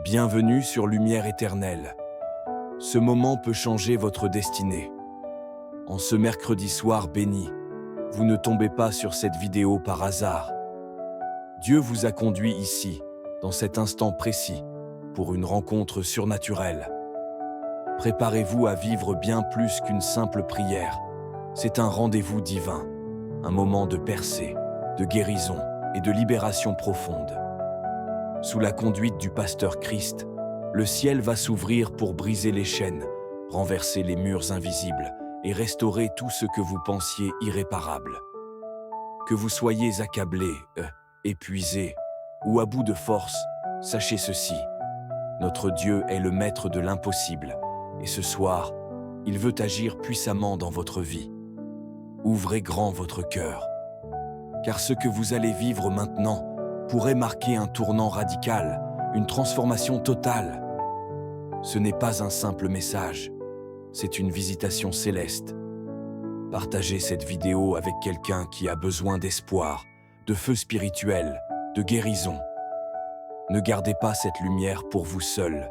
Bienvenue sur Lumière Éternelle. Ce moment peut changer votre destinée. En ce mercredi soir béni, vous ne tombez pas sur cette vidéo par hasard. Dieu vous a conduit ici, dans cet instant précis, pour une rencontre surnaturelle. Préparez-vous à vivre bien plus qu'une simple prière. C'est un rendez-vous divin, un moment de percée, de guérison et de libération profonde. Sous la conduite du pasteur Christ, le ciel va s'ouvrir pour briser les chaînes, renverser les murs invisibles et restaurer tout ce que vous pensiez irréparable. Que vous soyez accablé, épuisé ou à bout de force, sachez ceci. Notre Dieu est le maître de l'impossible et ce soir, il veut agir puissamment dans votre vie. Ouvrez grand votre cœur, car ce que vous allez vivre maintenant pourrait marquer un tournant radical, une transformation totale. Ce n'est pas un simple message, c'est une visitation céleste. Partagez cette vidéo avec quelqu'un qui a besoin d'espoir, de feu spirituel, de guérison. Ne gardez pas cette lumière pour vous seul.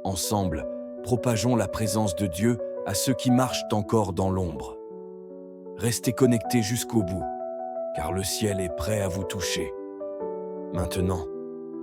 Ensemble, propageons la présence de Dieu à ceux qui marchent encore dans l'ombre. Restez connectés jusqu'au bout, car le ciel est prêt à vous toucher. Maintenant,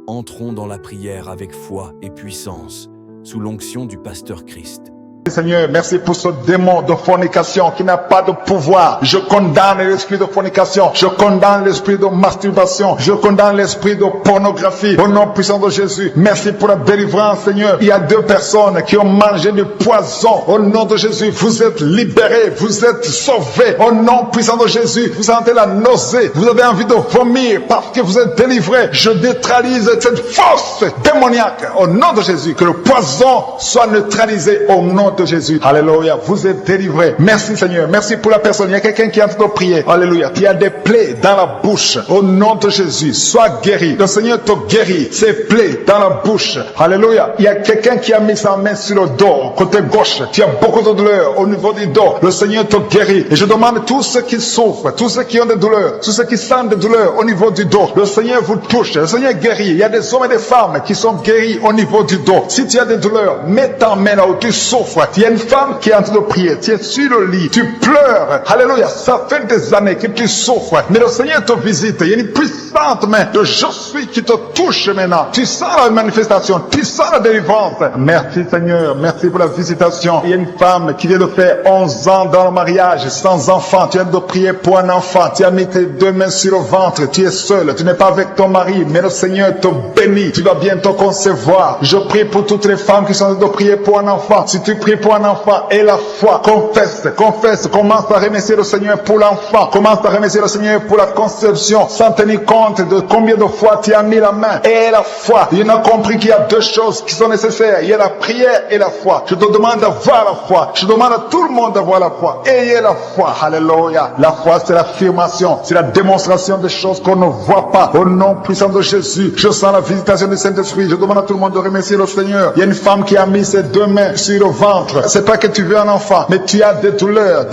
entrons dans la prière avec foi et puissance, sous l'onction du pasteur Christ. Seigneur, merci pour ce démon de fornication qui n'a pas de pouvoir. Je condamne l'esprit de fornication. Je condamne l'esprit de masturbation. Je condamne l'esprit de pornographie. Au nom puissant de Jésus, merci pour la délivrance, Seigneur. Il y a 2 personnes qui ont mangé du poison. Au nom de Jésus, vous êtes libérés. Vous êtes sauvés. Au nom puissant de Jésus, vous sentez la nausée. Vous avez envie de vomir parce que vous êtes délivrés. Je neutralise cette force démoniaque. Au nom de Jésus, que le poison soit neutralisé au nom de Jésus. Alléluia. Vous êtes délivrés. Merci Seigneur. Merci pour la personne. Il y a quelqu'un qui est en train de prier. Alléluia. Il y a des plaies dans la bouche. Au nom de Jésus. Sois guéri. Le Seigneur te guérit. Ces plaies dans la bouche. Alléluia. Il y a quelqu'un qui a mis sa main sur le dos. Côté gauche. Tu as beaucoup de douleurs au niveau du dos. Le Seigneur te guérit. Et je demande tous ceux qui souffrent, tous ceux qui ont des douleurs, tous ceux qui sentent des douleurs au niveau du dos. Le Seigneur vous touche. Le Seigneur guérit. Il y a des hommes et des femmes qui sont guéris au niveau du dos. Si tu as des douleurs, mets ta main là où tu souffres. Il y a une femme qui est en train de prier, tu es sur le lit, tu pleures, alléluia, ça fait des années que tu souffres, mais le Seigneur te visite, il y a une puissante main de je suis qui te touche maintenant, tu sens la manifestation, tu sens la délivrance. Merci Seigneur, merci pour la visitation. Il y a une femme qui vient de faire 11 ans dans le mariage, sans enfant, tu viens de prier pour un enfant, tu as mis tes 2 mains sur le ventre, tu es seul, tu n'es pas avec ton mari, mais le Seigneur te bénit, tu vas bientôt concevoir. Je prie pour toutes les femmes qui sont en train de prier pour un enfant. Si tu pries pour un enfant et la foi, confesse, commence à remercier le Seigneur pour l'enfant, commence à remercier le Seigneur pour la conception, sans tenir compte de combien de fois tu as mis la main. Et la foi, il a compris qu'il y a 2 choses qui sont nécessaires, il y a la prière et la foi. Je te demande d'avoir la foi, je demande à tout le monde d'avoir la foi. Ayez la foi, alléluia. La foi c'est l'affirmation, c'est la démonstration des choses qu'on ne voit pas. Au nom puissant de Jésus, je sens la visitation du Saint-Esprit. Je demande à tout le monde de remercier le Seigneur. Il y a une femme qui a mis ses 2 mains sur le ventre. C'est pas que tu veux un enfant, mais tu as des douleurs.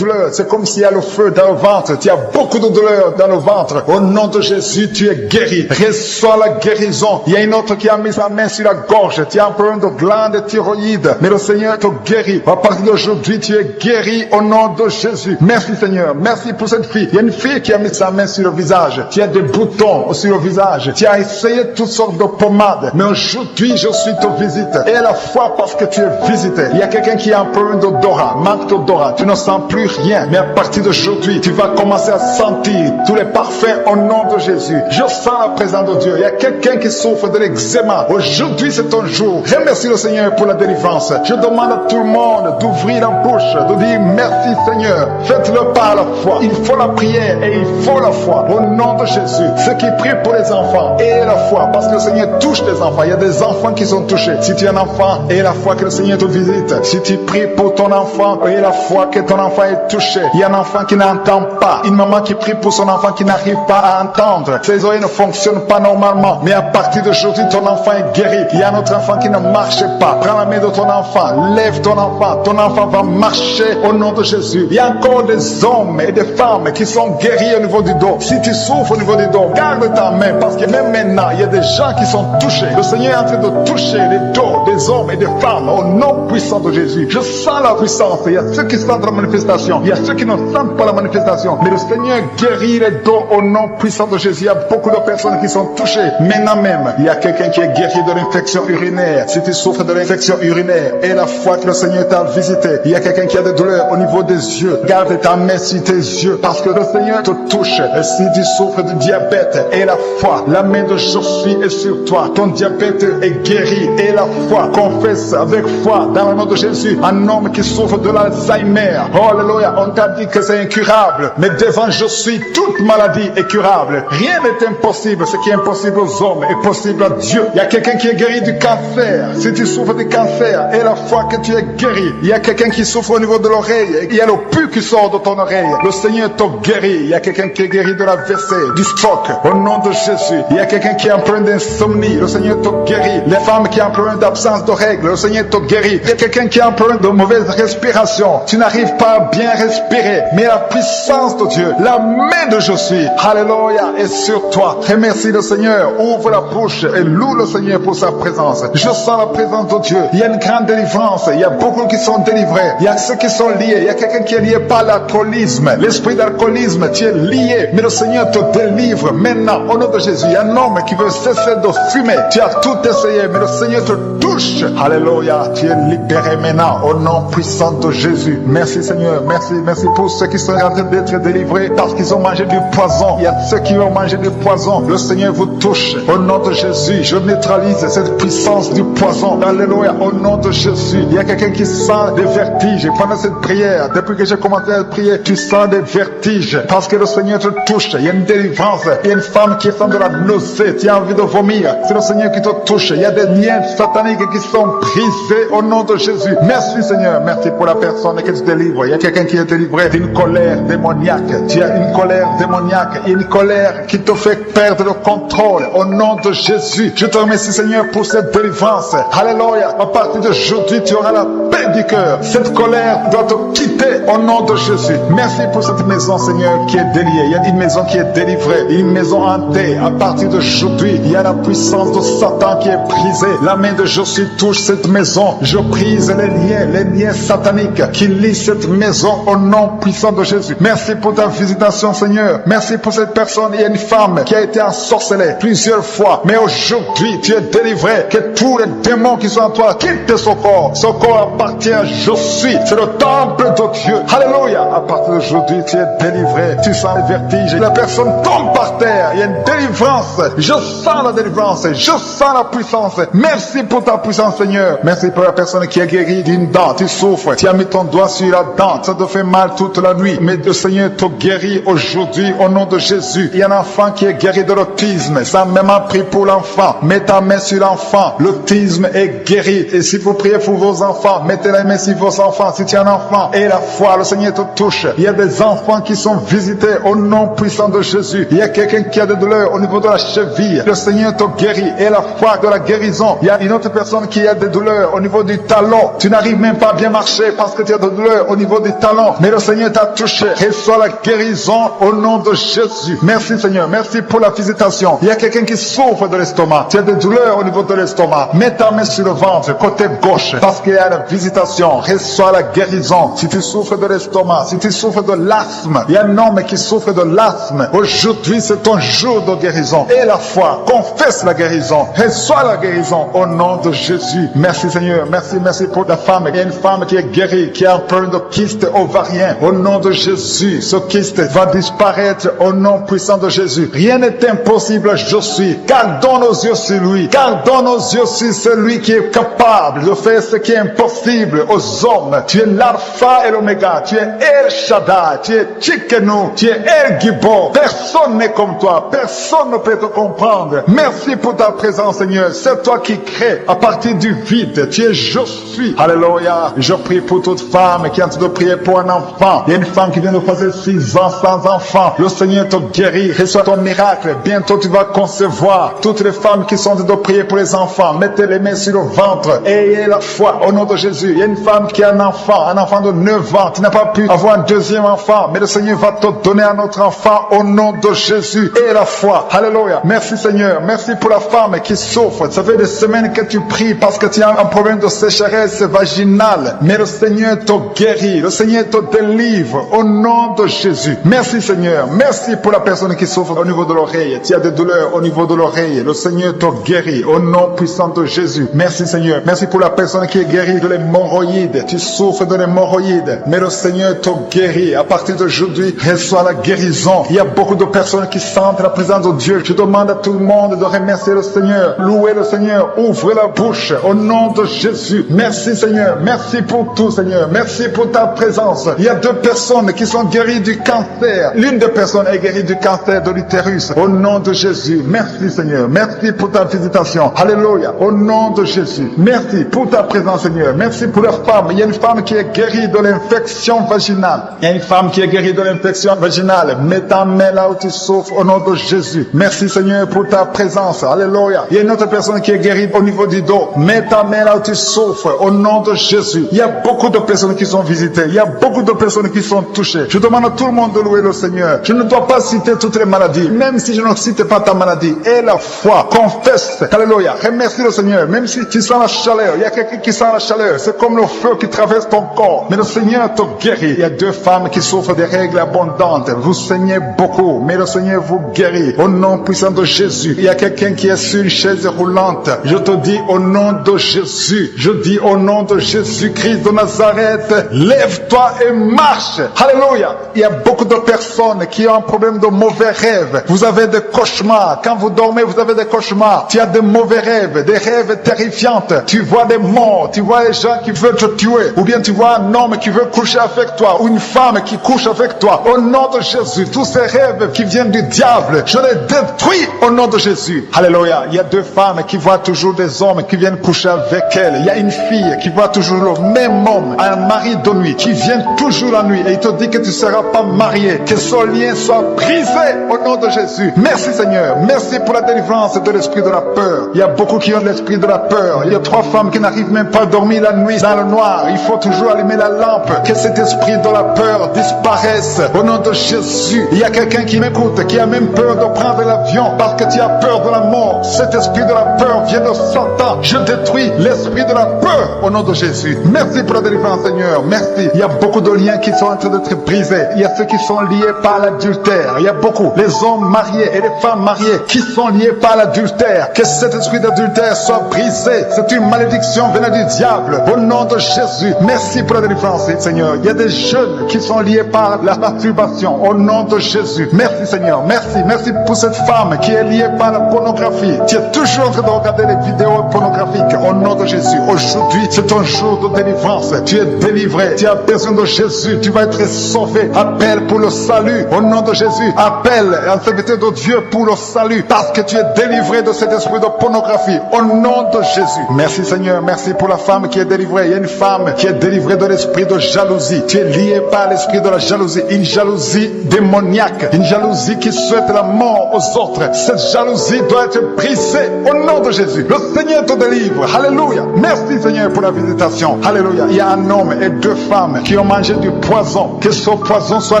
C'est comme s'il y a le feu dans le ventre. Tu as beaucoup de douleurs dans le ventre. Au nom de Jésus, tu es guéri. Reçois la guérison. Il y a une autre qui a mis sa main sur la gorge. Tu as un problème de glande thyroïde, mais le Seigneur te guérit. À partir d'aujourd'hui, tu es guéri au nom de Jésus. Merci Seigneur. Merci pour cette fille. Il y a une fille qui a mis sa main sur le visage. Tu as des boutons sur le visage. Tu as essayé toutes sortes de pommades, mais aujourd'hui, je suis te visite. Et la foi parce que tu es visité. Il y a quelqu'un qui a un problème d'odorat, manque d'odorat, tu ne sens plus rien, mais à partir d'aujourd'hui, tu vas commencer à sentir tous les parfums au nom de Jésus. Je sens la présence de Dieu. Il y a quelqu'un qui souffre de l'eczéma. Aujourd'hui, c'est ton jour. Remercie le Seigneur pour la délivrance. Je demande à tout le monde d'ouvrir la bouche, de dire merci Seigneur. Faites-le par la foi. Il faut la prière et il faut la foi. Au nom de Jésus, ceux qui prient pour les enfants, aie la foi, parce que le Seigneur touche les enfants. Il y a des enfants qui sont touchés. Si tu es un enfant, aie la foi que le Seigneur te visite. Si Si tu pries pour ton enfant et la foi que ton enfant est touché, il y a un enfant qui n'entend pas, une maman qui prie pour son enfant qui n'arrive pas à entendre, ses oreilles ne fonctionnent pas normalement, mais à partir d'aujourd'hui ton enfant est guéri. Il y a un autre enfant qui ne marche pas, prends la main de ton enfant, lève ton enfant va marcher au nom de Jésus. Il y a encore des hommes et des femmes qui sont guéris au niveau du dos. Si tu souffres au niveau du dos, garde ta main, parce que même maintenant il y a des gens qui sont touchés. Le Seigneur est en train de toucher les dos des hommes et des femmes au nom puissant de Jésus. Je sens la puissance. Il y a ceux qui sentent la manifestation, il y a ceux qui ne sentent pas la manifestation, mais le Seigneur guérit les dos au nom puissant de Jésus. Il y a beaucoup de personnes qui sont touchées. Maintenant même, il y a quelqu'un qui est guéri de l'infection urinaire. Si tu souffres de l'infection urinaire et la foi que le Seigneur t'a visité, il y a quelqu'un qui a des douleurs au niveau des yeux, garde ta main sur tes yeux, parce que le Seigneur te touche. Et si tu souffres de diabète et la foi, la main de je suis est sur toi. Ton diabète est guéri et la foi, confesse avec foi dans le nom de Jésus. Un homme qui souffre de l'Alzheimer, oh alléluia, on t'a dit que c'est incurable, mais devant je suis, toute maladie est curable. Rien n'est impossible. Ce qui est impossible aux hommes est possible à Dieu. Il y a quelqu'un qui est guéri du cancer. Si tu souffres du cancer et la foi que tu es guéri, il y a quelqu'un qui souffre au niveau de l'oreille, il y a le pus qui sort de ton oreille, le Seigneur te guérit. Il y a quelqu'un qui est guéri de l'AVC, du stroke, au nom de Jésus. Il y a quelqu'un qui est en plein d'insomnie, le Seigneur te guérit. Les femmes qui ont en plein d'absence de règles, le Seigneur te guérit. Il y a quelqu'un qui est en plein de mauvaise respiration, tu n'arrives pas à bien respirer, mais la puissance de Dieu, la main de je suis, alléluia, est sur toi. Remercie le Seigneur, ouvre la bouche et loue le Seigneur pour sa présence. Je sens la présence de Dieu. Il y a une grande délivrance, il y a beaucoup qui sont délivrés, il y a ceux qui sont liés, il y a quelqu'un qui est lié par l'alcoolisme, l'esprit d'alcoolisme, tu es lié, mais le Seigneur te délivre maintenant au nom de Jésus. Il y a un homme qui veut cesser de fumer, tu as tout essayé, mais le Seigneur te touche, alléluia, tu es libéré maintenant au nom puissant de Jésus. Merci Seigneur, merci pour ceux qui sont en train d'être délivrés parce qu'ils ont mangé du poison. Il y a ceux qui ont mangé du poison, le Seigneur vous touche au nom de Jésus. Je neutralise cette puissance du poison, alléluia, au nom de Jésus. Il y a quelqu'un qui sent des vertiges pendant cette prière. Depuis que j'ai commencé à prier, tu sens des vertiges parce que le Seigneur te touche. Il y a une délivrance, il y a une femme qui sent de la nausée, tu as envie de vomir, c'est le Seigneur qui te touche. Il y a des liens sataniques qui sont brisés au nom de Jésus. Merci Seigneur, merci pour la personne que tu délivres. Il y a quelqu'un qui est délivré d'une colère démoniaque. Tu as une colère démoniaque, une colère qui te fait perdre le contrôle au nom de Jésus. Je te remercie Seigneur pour cette délivrance. Alléluia. À partir d'aujourd'hui, tu auras la paix du cœur. Cette colère doit te quitter au nom de Jésus. Merci pour cette maison Seigneur qui est déliée. Il y a une maison qui est délivrée, une maison hantée. À partir d'aujourd'hui, il y a la puissance de Satan qui est brisée. La main de Jésus touche cette maison. Je brise les liens sataniques qui lient cette maison au nom puissant de Jésus. Merci pour ta visitation Seigneur. Merci pour cette personne. Il y a une femme qui a été ensorcelée plusieurs fois, mais aujourd'hui tu es délivré. Que tous les démons qui sont en toi quittent ce corps. Ce corps appartient à je suis. C'est le temple de Dieu. Alléluia. À partir d'aujourd'hui tu es délivré. Tu sens les vertiges. La personne tombe par terre. Il y a une délivrance. Je sens la délivrance. Je sens la puissance. Merci pour ta puissance Seigneur. Merci pour la personne qui est guérie d'une dent. Tu souffres. Tu as mis ton doigt sur la dent. Ça te fait mal toute la nuit. Mais le Seigneur te guérit aujourd'hui au nom de Jésus. Il y a un enfant qui est guéri de l'autisme. Ça même a pris pour l'enfant. Mets ta main sur l'enfant. L'autisme est guéri. Et si vous priez pour vos enfants, mettez la main sur vos enfants. Si tu as un enfant et la foi, le Seigneur te touche. Il y a des enfants qui sont visités au nom puissant de Jésus. Il y a quelqu'un qui a des douleurs au niveau de la cheville. Le Seigneur te guérit. Et la foi de la guérison. Il y a une autre personne qui a des douleurs au niveau du talon. Tu n'arrives même pas à bien marcher parce que tu as des douleurs au niveau du talon. Mais le Seigneur t'a touché. Reçois la guérison au nom de Jésus. Merci Seigneur. Merci pour la visitation. Il y a quelqu'un qui souffre de l'estomac. Tu as des douleurs au niveau de l'estomac. Mets ta main sur le ventre, côté gauche, parce qu'il y a la visitation. Reçois la guérison. Si tu souffres de l'estomac, si tu souffres de l'asthme, il y a un homme qui souffre de l'asthme. Aujourd'hui, c'est ton jour de guérison. Et la foi, confesse la guérison. Reçois la guérison au nom de Jésus. Merci Seigneur. Merci pour la femme. Il y a une femme qui est guérie, qui a un problème de kyste ovarien. Au nom de Jésus, ce kyste va disparaître au nom puissant de Jésus. Rien n'est impossible, je suis. Gardons nos yeux sur lui. Gardons nos yeux sur celui qui est capable de faire ce qui est impossible aux hommes. Tu es l'alpha et l'oméga. Tu es El Shaddai. Tu es Tchikenu. Tu es El Gibor. Personne n'est comme toi. Personne ne peut te comprendre. Merci pour ta présence, Seigneur. C'est toi qui crée. À partir partir du vide. Tu es je suis. Alléluia. Je prie pour toute femme qui est en train de prier pour un enfant. Il y a une femme qui vient de passer 6 ans sans enfant. Le Seigneur te guérit. Reçois ton miracle. Bientôt tu vas concevoir. Toutes les femmes qui sont en train de prier pour les enfants, mettez les mains sur le ventre. Ayez la foi au nom de Jésus. Il y a une femme qui a un enfant de 9 ans, qui n'a pas pu avoir un deuxième enfant. Mais le Seigneur va te donner un autre enfant au nom de Jésus. Et la foi. Alléluia. Merci Seigneur. Merci pour la femme qui souffre. Ça fait des semaines que tu pries parce que tu as un problème de sécheresse vaginale. Mais le Seigneur te guérit. Le Seigneur te délivre au nom de Jésus. Merci Seigneur. Merci pour la personne qui souffre au niveau de l'oreille. Tu as des douleurs au niveau de l'oreille. Le Seigneur te guérit au nom puissant de Jésus. Merci Seigneur. Merci pour la personne qui est guérie de l'hémorroïde. Tu souffres de l'hémorroïde. Mais le Seigneur te guérit. À partir d'aujourd'hui, reçois la guérison. Il y a beaucoup de personnes qui sentent la présence de Dieu. Je demande à tout le monde de remercier le Seigneur. Louer le Seigneur. Ouvrez la bouche au nom de Jésus. Merci Seigneur. Merci pour tout Seigneur. Merci pour ta présence. Il y a 2 personnes qui sont guéries du cancer. L'une des personnes est guérie du cancer de l'utérus. Au nom de Jésus. Merci Seigneur. Merci pour ta visitation. Alléluia. Au nom de Jésus. Merci pour ta présence Seigneur. Merci pour la femme. Il y a une femme qui est guérie de l'infection vaginale. Il y a une femme qui est guérie de l'infection vaginale. Mets ta main là où tu souffres au nom de Jésus. Merci Seigneur pour ta présence. Alléluia. Il y a une autre personne qui est guérie au niveau du dos. Mets ta main là où tu souffres au nom de Jésus. Il y a beaucoup de personnes qui sont visitées. Il y a beaucoup de personnes qui sont touchées. Je demande à tout le monde de louer le Seigneur. Je ne dois pas citer toutes les maladies. Même si je ne cite pas ta maladie. Et la foi. Confesse. Alléluia. Remercie le Seigneur. Même si tu sens la chaleur. Il y a quelqu'un qui sent la chaleur. C'est comme le feu qui traverse ton corps. Mais le Seigneur te guérit. Il y a 2 femmes qui souffrent des règles abondantes. Vous saignez beaucoup. Mais le Seigneur vous guérit. Au nom puissant de Jésus. Il y a quelqu'un qui est sur une chaise roulante. Je te dis au nom de Jésus. Je dis au nom de Jésus-Christ de Nazareth. Lève-toi et marche. Alléluia. Il y a beaucoup de personnes qui ont un problème de mauvais rêves. Vous avez des cauchemars. Quand vous dormez, vous avez des cauchemars. Tu as de mauvais rêves, des rêves terrifiants. Tu vois des morts. Tu vois les gens qui veulent te tuer. Ou bien tu vois un homme qui veut coucher avec toi. Ou une femme qui couche avec toi. Au nom de Jésus. Tous ces rêves qui viennent du diable, je les détruis au nom de Jésus. Alléluia. Il y a 2 femmes qui voient toujours des hommes qui viennent coucher avec elles. Il y a une fille qui voit toujours le même homme, un mari de nuit, qui vient toujours la nuit et il te dit que tu ne seras pas marié, que son lien soit brisé au nom de Jésus. Merci Seigneur. Merci pour la délivrance de l'esprit de la peur. Il y a beaucoup qui ont l'esprit de la peur. Il y a 3 femmes qui n'arrivent même pas à dormir la nuit dans le noir. Il faut toujours allumer la lampe. Que cet esprit de la peur disparaisse au nom de Jésus. Il y a quelqu'un qui m'écoute, qui a même peur de prendre l'avion parce que tu as peur de la mort. Cet esprit de la peur vient de Satan. Je détruis l'esprit de la peur au nom de Jésus. Merci pour la délivrance Seigneur. Merci. Il y a beaucoup de liens qui sont en train d'être brisés. Il y a ceux qui sont liés par l'adultère. Il y a beaucoup, les hommes mariés et les femmes mariées qui sont liés par l'adultère. Que cet esprit d'adultère soit brisé. C'est une malédiction venant du diable. Au nom de Jésus. Merci pour la délivrance Seigneur. Il y a des jeunes qui sont liés par la masturbation. Au nom de Jésus. Merci Seigneur. Merci. Merci pour cette femme qui est liée par la pornographie. Tu es toujours en train de regarder les vidéos pornographiques. Au nom de Jésus. Aujourd'hui, c'est un jour de délivrance. Tu es délivré. Tu as besoin de Jésus. Tu vas être sauvé. Appelle pour le salut. Au nom de Jésus. Appelle un serviteur de Dieu pour le salut. Parce que tu es délivré de cet esprit de pornographie. Au nom de Jésus. Merci Seigneur. Merci pour la femme qui est délivrée. Il y a une femme qui est délivrée de l'esprit de jalousie. Tu es lié par l'esprit de la jalousie. Une jalousie démoniaque. Une jalousie qui souhaite la mort aux autres. Cette jalousie doit être brisée au nom de Jésus. Le Seigneur te délivre. Alléluia. Merci Seigneur pour la visitation. Alléluia. Il y a un homme et 2 femmes qui ont mangé du poison. Que ce poison soit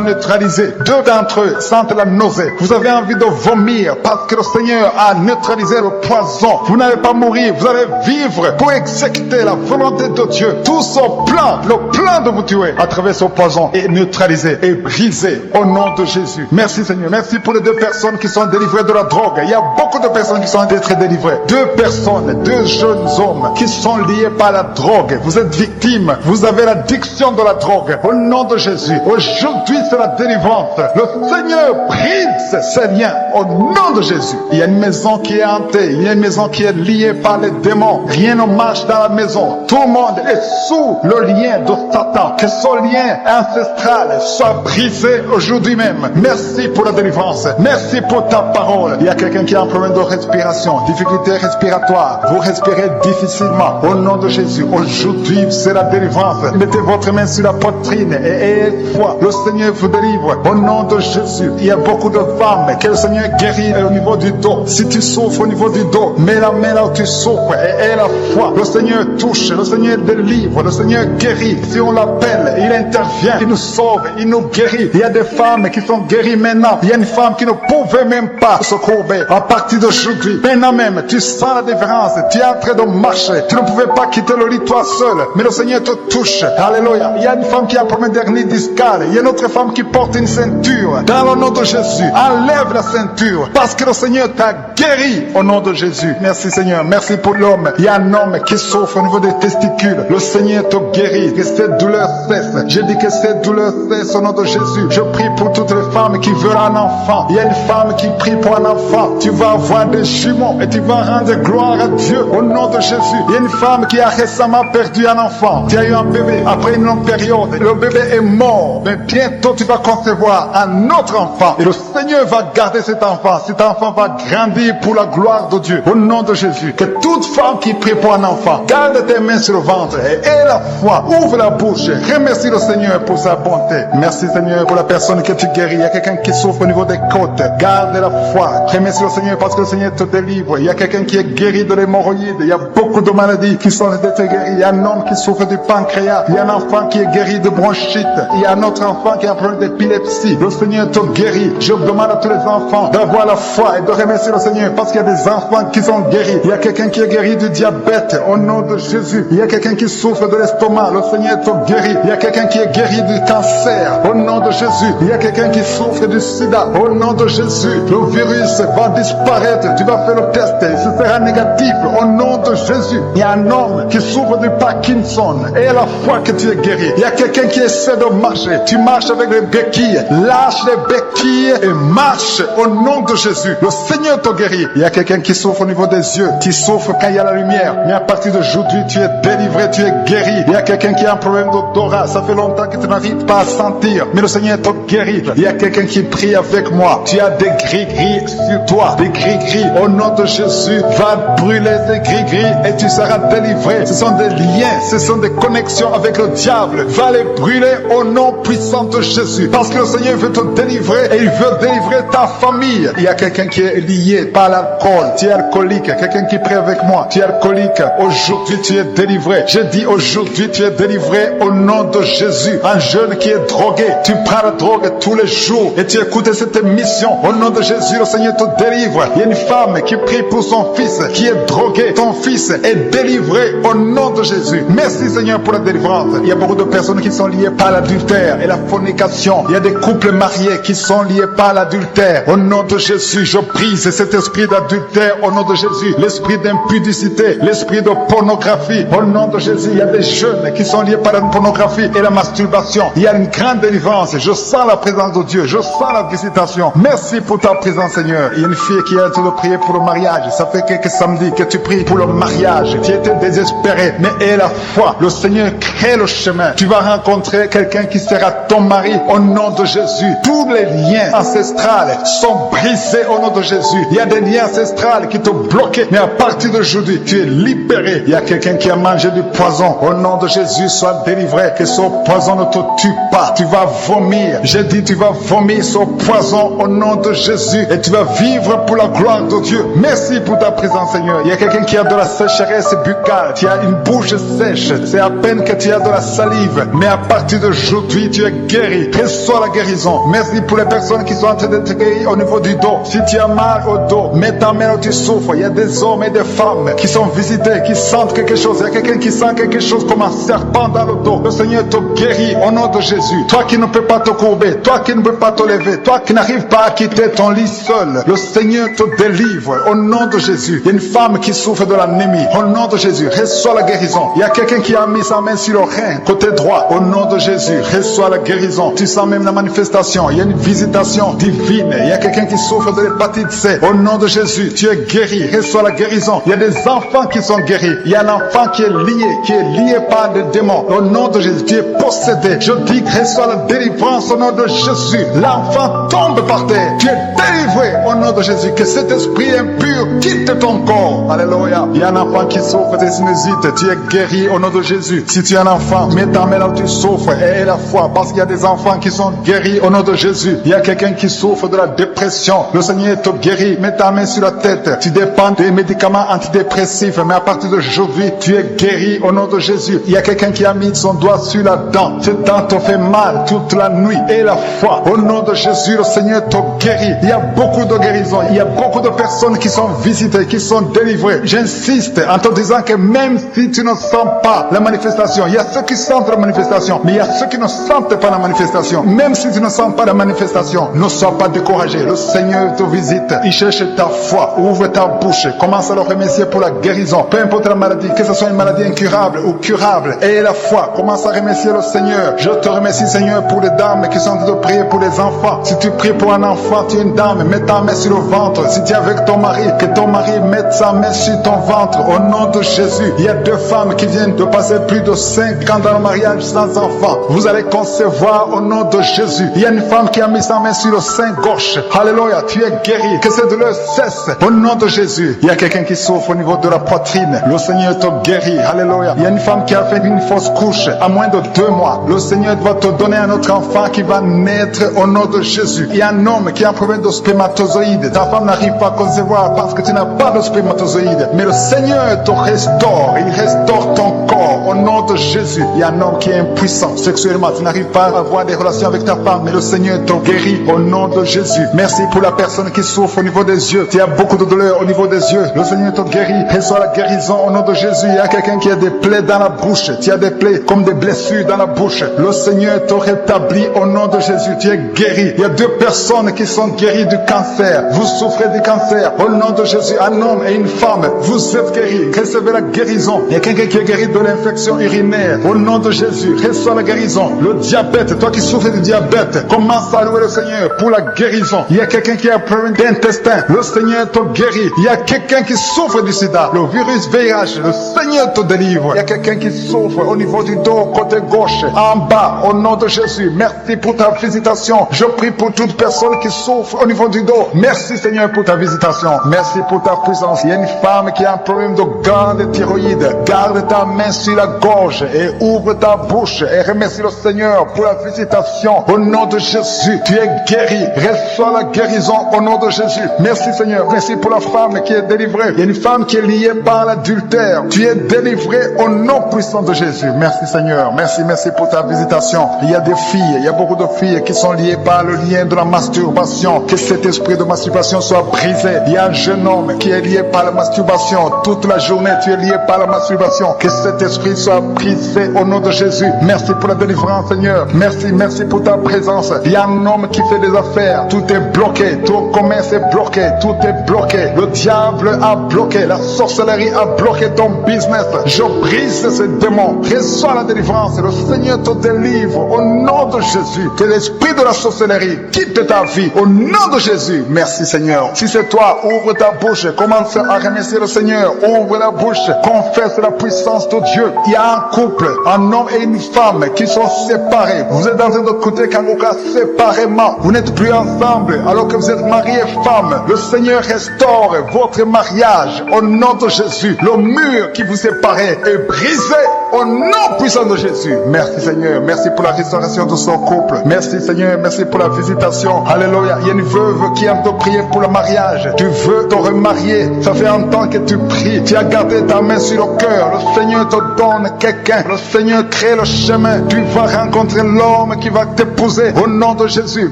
neutralisé. 2 d'entre eux sentent la nausée. Vous avez envie de vomir parce que le Seigneur a neutralisé le poison. Vous n'allez pas mourir. Vous allez vivre pour exécuter la volonté de Dieu. Tout son plan, le plan de vous tuer à travers ce poison est neutralisé et brisé au nom de Jésus. Merci Seigneur. Merci pour les 2 personnes qui sont délivrées de la drogue. Il y a beaucoup de personnes qui sont en train d'être délivrées. 2 personnes, 2 jeunes hommes qui sont liés par la drogue. Vous êtes victimes. Vous avez l'addiction de la drogue. Au nom de Jésus. Aujourd'hui, c'est la délivrance. Le Seigneur brise ces liens au nom de Jésus. Il y a une maison qui est hantée. Il y a une maison qui est liée par les démons. Rien ne marche dans la maison. Tout le monde est sous le lien de Satan. Que ce lien ancestral soit brisé aujourd'hui même. Merci pour la délivrance. Merci pour ta parole. Il y a quelqu'un qui a un problème de respiration, difficulté respiratoire. Vous respirez respirer difficilement. Au nom de Jésus, aujourd'hui, c'est la délivrance. Mettez votre main sur la poitrine et ayez foi. Le Seigneur vous délivre. Au nom de Jésus, il y a beaucoup de femmes que le Seigneur guérit au niveau du dos. Si tu souffres au niveau du dos, mets la main là où tu souffres et aie la foi. Le Seigneur touche, le Seigneur délivre, le Seigneur guérit. Si on l'appelle, il intervient, il nous sauve, il nous guérit. Il y a des femmes qui sont guéries maintenant. Il y a une femme qui ne pouvait même pas se courber. À partir d'aujourd'hui, maintenant même, tu sens la différence. Tu es en train de marcher. Tu ne pouvais pas quitter le lit toi seul. Mais le Seigneur te touche. Alléluia. Il y a une femme qui a un problème d'hernie discale. Il y a une autre femme qui porte une ceinture. Dans le nom de Jésus, enlève la ceinture. Parce que le Seigneur t'a guéri au nom de Jésus. Merci Seigneur. Merci pour l'homme. Il y a un homme qui souffre au niveau des testicules. Le Seigneur te guérit. Que cette douleur cesse. Je dis que cette douleur cesse au nom de Jésus. Je prie pour toutes les femmes qui veulent un enfant. Il y a une femme qui prie pour un enfant. Tu vas avoir des jumeaux et tu vas rendre gloire à Dieu au nom de Jésus. Il y a une femme qui a récemment perdu un enfant. Tu as eu un bébé après une longue période. Le bébé est mort. Mais bientôt tu vas concevoir un autre enfant. Et le Seigneur va garder cet enfant. Cet enfant va grandir pour la gloire de Dieu. Au nom de Jésus. Que toute femme qui prie pour un enfant, garde tes mains sur le ventre et aie la foi. Ouvre la bouche. Remercie le Seigneur pour sa bonté. Merci Seigneur pour la personne que tu guéris. Il y a quelqu'un qui souffre au niveau des côtes. Garde la foi. Remercie le Seigneur parce que le Seigneur te délivre. Il y a quelqu'un qui est guéri de l'hémorroïde. Il y a beaucoup de maladies qui sont d'être guéries. Il y a un homme qui souffre du pancréas. Il y a un enfant qui est guéri de bronchite. Il y a un autre enfant qui a un problème d'épilepsie. Le Seigneur te guérit. Je demande à tous les enfants d'avoir la foi et de remercier le Seigneur parce qu'il y a des enfants qui sont guéris. Il y a quelqu'un qui est guéri du diabète au nom de Jésus. Il y a quelqu'un qui souffre de l'estomac. Le Seigneur te guérit. Il y a quelqu'un qui est guéri du cancer au nom de Jésus. Il y a quelqu'un qui souffre du sida au nom de Jésus. Le virus va disparaître. Tu vas faire le test et ce sera négatif au nom de Jésus. Il y a un homme qui souffre du Parkinson et à la foi que tu es guéri. Il y a quelqu'un qui essaie de marcher. Tu marches avec les béquilles. Lâche les béquilles et marche au nom de Jésus. Le Seigneur te guérit. Il y a quelqu'un qui souffre au niveau des yeux. Tu souffres quand il y a la lumière. Mais à partir d'aujourd'hui, tu es délivré, tu es guéri. Il y a quelqu'un qui a un problème d'odorat. Ça fait longtemps que tu n'arrives pas à sentir. Mais le Seigneur te guérit. Il y a quelqu'un qui prie avec moi. Tu as des gris-gris sur toi. Des gris-gris. Au nom de Jésus, va brûler ces gris-gris et tu seras délivré. Ce sont des liens. Ce sont des connexions avec le diable. Va les brûler au nom puissant de Jésus. Parce que le Seigneur veut te délivrer et il veut délivrer ta famille. Il y a quelqu'un qui est lié par l'alcool. Tu es alcoolique. Quelqu'un qui prie avec moi. Tu es alcoolique. Aujourd'hui, tu es délivré. Je dis aujourd'hui, tu es délivré au nom de Jésus. Un jeune qui est drogué. Tu prends la drogue tous les jours et tu écoutes cette émission. Au nom de Jésus, le Seigneur te délivre. Il y a une femme qui prie pour son fils qui est drogué. Ton fils est délivré au nom de Jésus. Merci Seigneur pour la délivrance. Il y a beaucoup de personnes qui sont liées par l'adultère et la fornication. Il y a des couples mariés qui sont liés par l'adultère. Au nom de Jésus, je brise cet esprit d'adultère au nom de Jésus. L'esprit d'impudicité, l'esprit de pornographie. Au nom de Jésus, il y a des jeunes qui sont liés par la pornographie et la masturbation. Il y a une grande délivrance. Je sens la présence de Dieu. Je sens la visitation. Merci pour ta présence Seigneur. Il y a une fille qui est en train de prier pour le mariage. Ça fait quelques samedis que tu pries pour le mariage. Tu étais désespéré, mais aie la foi. Le Seigneur crée le chemin. Tu vas rencontrer quelqu'un qui sera ton mari au nom de Jésus. Tous les liens ancestrales sont brisés au nom de Jésus. Il y a des liens ancestrales qui te bloquaient, mais à partir d'aujourd'hui, tu es libéré. Il y a quelqu'un qui a mangé du poison. Au nom de Jésus, sois délivré. Que ce poison ne te tue pas. Tu vas vomir. J'ai dit, tu vas vomir ce poison au nom de Jésus et tu vas vivre pour la gloire de Dieu. Merci pour ta présence Seigneur. Il y a quelqu'un qui a de la sécheresse buccale. Tu as une bouche sèche. C'est à peine que tu as de la salive. Mais à partir d'aujourd'hui, tu es guéri. Reçois la guérison. Merci pour les personnes qui sont en train d'être guéries au niveau du dos. Si tu as mal au dos, mets ta main où tu souffres. Il y a des hommes et des femmes qui sont visités, qui sentent quelque chose. Il y a quelqu'un qui sent quelque chose comme un serpent dans le dos. Le Seigneur te guérit au nom de Jésus. Toi qui ne peux pas te courber, toi qui ne peux pas te lever, toi qui n'arrives pas à quitter ton lit seul, le Seigneur te délivre au nom de Jésus. Il y a une femme qui souffre de l'anémie. Au nom de Jésus, reçois la guérison. Il y a quelqu'un qui a mis sa main sur le rein, côté droit. Au nom de Jésus, reçois la guérison. Tu sens même la manifestation. Il y a une visitation divine. Il y a quelqu'un qui souffre de l'hépatite C. Au nom de Jésus, tu es guéri. Reçois la guérison. Il y a des enfants qui sont guéris. Il y a un enfant qui est lié par des démons. Au nom de Jésus, tu es possédé. Je dis que reçois la délivrance au nom de Jésus. L'enfant tombe par terre. Tu es délivré au nom de Jésus. Que cet esprit impur quitte ton corps. Alléluia. Il y a un enfant qui souffre de sinusite. Tu es guéri au nom de Jésus. Si tu es un enfant, mets ta main là où tu souffres et aie la foi. Parce qu'il y a des enfants qui sont guéris au nom de Jésus. Il y a quelqu'un qui souffre de la dépression. Le Seigneur te guérit. Mets ta main sur la tête. Tu dépends des médicaments antidépressifs. Mais à partir d'aujourd'hui, tu es guéri au nom de Jésus. Il y a quelqu'un qui a mis son doigt sur la dent. Cette dent te fait mal toute la nuit. Et la foi. Au nom de Jésus, le Seigneur te guérit. Il y a beaucoup de guérisons. Il y a beaucoup de personnes qui sont visitées, qui sont délivrées. J'insiste en te disant que même si tu ne sens pas la manifestation, il y a ceux qui sentent la manifestation, mais il y a ceux qui ne sentent pas la manifestation. Même si tu ne sens pas la manifestation, ne sois pas découragé. Le Seigneur te visite. Il cherche ta foi. Ouvre ta bouche. Commence à le remercier pour la guérison. Peu importe la maladie, que ce soit une maladie incurable ou curable. Aie la foi. Commence à remercier le Seigneur. Je te remercie, Seigneur, pour les dames qui sont en train de prier pour les enfants. Si tu pries pour un enfant, tu es une dame, mets ta main sur le ventre. Si tu es avec ton mari, que ton mari mette sa main sur ton ventre. Au nom de Jésus, il y a 2 femmes qui viennent de passer plus de 5 ans dans le mariage sans enfant. Vous allez concevoir au nom de Jésus. Il y a une femme qui a mis sa main sur le sein gauche. Alléluia, tu es guéri. Que cette douleur cesse au nom de Jésus. Il y a quelqu'un qui souffre au niveau de la poitrine. Le Seigneur te guérit. Alléluia. Il y a une femme qui a fait une fausse couche à moins de 2 mois. Le Seigneur va te donner un autre enfant qui va naître au nom de Jésus. Il y a un homme qui a un problème de spermatozoïde. Ta femme n'arrive pas à concevoir parce que tu n'as pas de spermatozoïde. Mais le Seigneur te restaure. Il restaure ton corps au nom de Jésus. Il y a un homme qui est impuissant sexuellement. Tu n'arrives pas à avoir des relations avec ta femme. Mais le Seigneur te guérit au nom de Jésus. Merci pour la personne qui souffre au niveau des yeux. Tu as beaucoup de douleur au niveau des yeux. Le Seigneur te guérit. Reçois la guérison au nom de Jésus. Il y a quelqu'un qui a des plaies dans la bouche. Tu as des plaies comme des blessures dans la bouche. Le Seigneur te rétablit au nom de Jésus. Tu es guéri. Il y a 2 personnes qui sont guéries du cancer. Vous souffrez du cancer. Au nom de Jésus, un homme et une femme, vous êtes guéris. Recevez la guérison. Il y a quelqu'un qui est guéri de l'infection urinaire. Au nom de Jésus, reçois la guérison. Le diabète, toi qui souffres du diabète, commence à louer le Seigneur pour la guérison. Il y a quelqu'un qui a un problème d'intestin. Le Seigneur te guérit. Il y a quelqu'un qui souffre du sida. Le virus VIH, le Seigneur te délivre. Il y a quelqu'un qui souffre au niveau du dos, côté gauche, en bas, au nom de Jésus. Merci pour ta visitation. Je prie pour toute personne qui souffre au niveau du dos. Merci Seigneur pour ta visitation. Merci pour ta puissance. Il y a une femme qui a un problème de glande thyroïde. Garde ta main sur la gorge et ouvre ta bouche et remercie le Seigneur pour la visitation. Au nom de Jésus, tu es guéri. Reçois la guérison au nom de Jésus. Merci Seigneur. Merci pour la femme qui est délivrée. Il y a une femme qui est liée par l'adultère. Tu es délivré au nom puissant de Jésus. Merci Seigneur. Merci pour ta visitation. Il y a des filles, il y a beaucoup de filles qui sont liées par le lien de la masturbation. Que cet esprit de masturbation soit brisé. Il y a un jeune homme qui est lié par la masturbation. Toute la journée, tu es lié par la masturbation. Que cet esprit soit brisé au nom de Jésus. Merci pour la délivrance, Seigneur. Merci pour ta présence. Il y a un homme qui fait des affaires. Tout est bloqué. Ton commerce est bloqué. Tout est bloqué. Le diable a bloqué. La sorcellerie a bloqué ton business. Je brise ce démon. Reçois la délivrance. Le Seigneur te délivre au nom de Jésus. Que l'esprit de la sorcellerie quitte ta vie au nom de Jésus. Merci Seigneur. Si c'est toi, ouvre ta bouche. Commence à remercier le Seigneur. Ouvre la bouche. Confesse la puissance de Dieu. Il y a un couple, un homme et une femme qui sont séparés. Vous êtes en train d'écouter Kangoka séparément. Vous n'êtes plus ensemble alors que vous êtes mari et femme. Le Seigneur restaure votre mariage au nom de Jésus. Le mur qui vous séparait est brisé au nom puissant de Jésus. Merci Seigneur. Merci pour la restauration de son couple. Merci Seigneur. Merci pour la visitation. Alléluia. Il y a une veuve qui a de prier pour le mariage. Tu veux te remarier. Ça fait un temps que tu pries. Tu as gardé ta main sur le cœur. Le Seigneur te donne quelqu'un. Le Seigneur crée le chemin. Tu vas rencontrer l'homme qui va t'épouser au nom de Jésus.